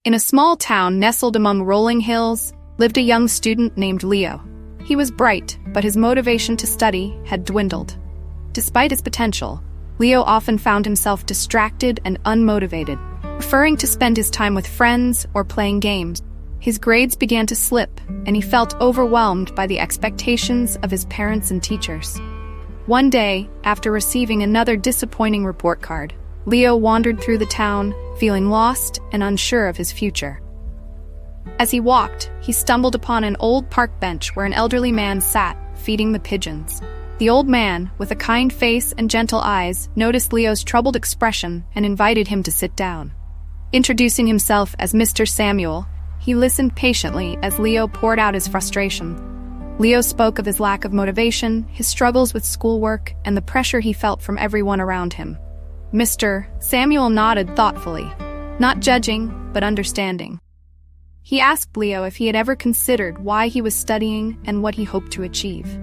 In a small town nestled among rolling hills, lived a young student named Leo. He was bright, but his motivation to study had dwindled. Despite his potential, Leo often found himself distracted and unmotivated, preferring to spend his time with friends or playing games. His grades began to slip, and he felt overwhelmed by the expectations of his parents and teachers. One day, after receiving another disappointing report card, Leo wandered through the town, feeling lost and unsure of his future. As he walked, he stumbled upon an old park bench where an elderly man sat, feeding the pigeons. The old man, with a kind face and gentle eyes, noticed Leo's troubled expression and invited him to sit down. Introducing himself as Mr. Samuel, he listened patiently as Leo poured out his frustration. Leo spoke of his lack of motivation, his struggles with schoolwork, and the pressure he felt from everyone around him. Mr. Samuel nodded thoughtfully, not judging, but understanding. He asked Leo if he had ever considered why he was studying and what he hoped to achieve.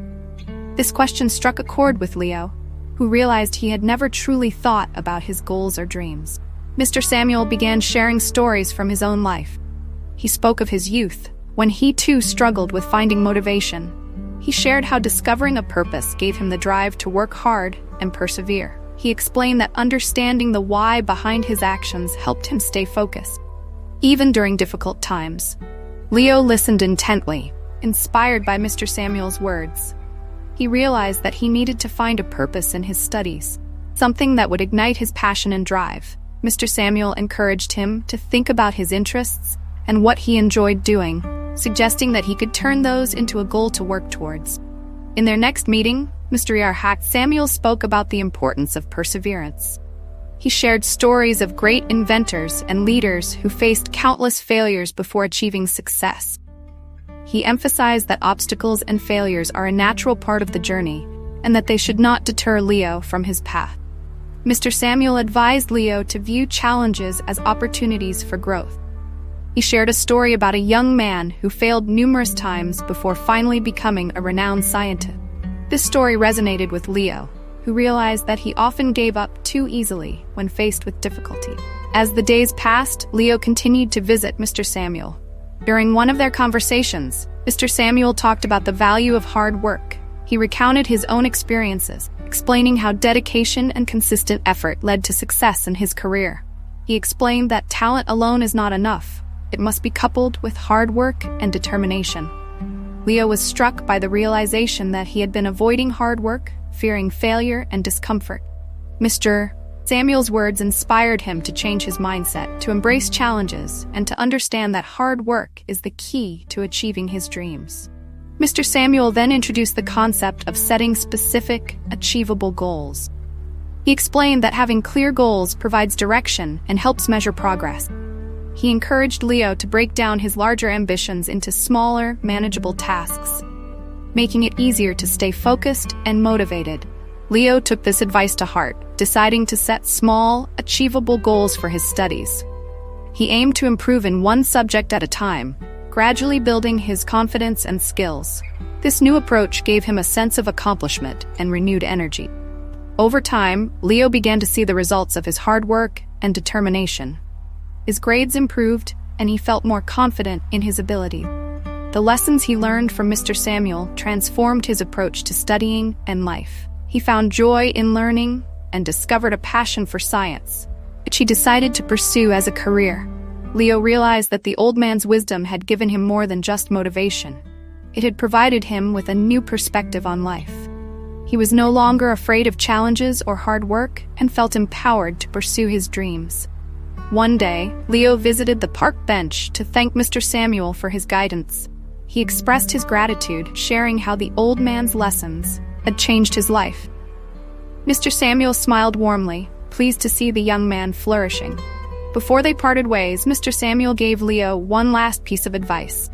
This question struck a chord with Leo, who realized he had never truly thought about his goals or dreams. Mr. Samuel began sharing stories from his own life. He spoke of his youth, when he too struggled with finding motivation. He shared how discovering a purpose gave him the drive to work hard and persevere. He explained that understanding the why behind his actions helped him stay focused, even during difficult times. Leo listened intently, inspired by Mr. Samuel's words. He realized that he needed to find a purpose in his studies, something that would ignite his passion and drive. Mr. Samuel encouraged him to think about his interests and what he enjoyed doing, suggesting that he could turn those into a goal to work towards. In their next meeting, Mr. Samuel spoke about the importance of perseverance. He shared stories of great inventors and leaders who faced countless failures before achieving success. He emphasized that obstacles and failures are a natural part of the journey, and that they should not deter Leo from his path. Mr. Samuel advised Leo to view challenges as opportunities for growth. He shared a story about a young man who failed numerous times before finally becoming a renowned scientist. This story resonated with Leo, who realized that he often gave up too easily when faced with difficulty. As the days passed, Leo continued to visit Mr. Samuel. During one of their conversations, Mr. Samuel talked about the value of hard work. He recounted his own experiences, explaining how dedication and consistent effort led to success in his career. He explained that talent alone is not enough. It must be coupled with hard work and determination. Leo was struck by the realization that he had been avoiding hard work, fearing failure and discomfort. Mr. Samuel's words inspired him to change his mindset, to embrace challenges, and to understand that hard work is the key to achieving his dreams. Mr. Samuel then introduced the concept of setting specific, achievable goals. He explained that having clear goals provides direction and helps measure progress. He encouraged Leo to break down his larger ambitions into smaller, manageable tasks, making it easier to stay focused and motivated. Leo took this advice to heart, deciding to set small, achievable goals for his studies. He aimed to improve in one subject at a time, gradually building his confidence and skills. This new approach gave him a sense of accomplishment and renewed energy. Over time, Leo began to see the results of his hard work and determination. His grades improved, and he felt more confident in his ability. The lessons he learned from Mr. Samuel transformed his approach to studying and life. He found joy in learning and discovered a passion for science, which he decided to pursue as a career. Leo realized that the old man's wisdom had given him more than just motivation. It had provided him with a new perspective on life. He was no longer afraid of challenges or hard work and felt empowered to pursue his dreams. One day, Leo visited the park bench to thank Mr. Samuel for his guidance. He expressed his gratitude, sharing how the old man's lessons had changed his life. Mr. Samuel smiled warmly, pleased to see the young man flourishing. Before they parted ways, Mr. Samuel gave Leo one last piece of advice.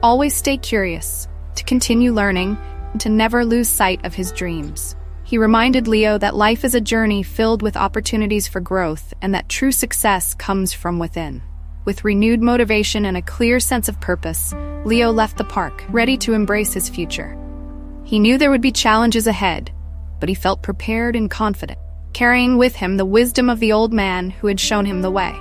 Always stay curious, to continue learning, and to never lose sight of his dreams. He reminded Leo that life is a journey filled with opportunities for growth and that true success comes from within. With renewed motivation and a clear sense of purpose, Leo left the park, ready to embrace his future. He knew there would be challenges ahead, but he felt prepared and confident, carrying with him the wisdom of the old man who had shown him the way.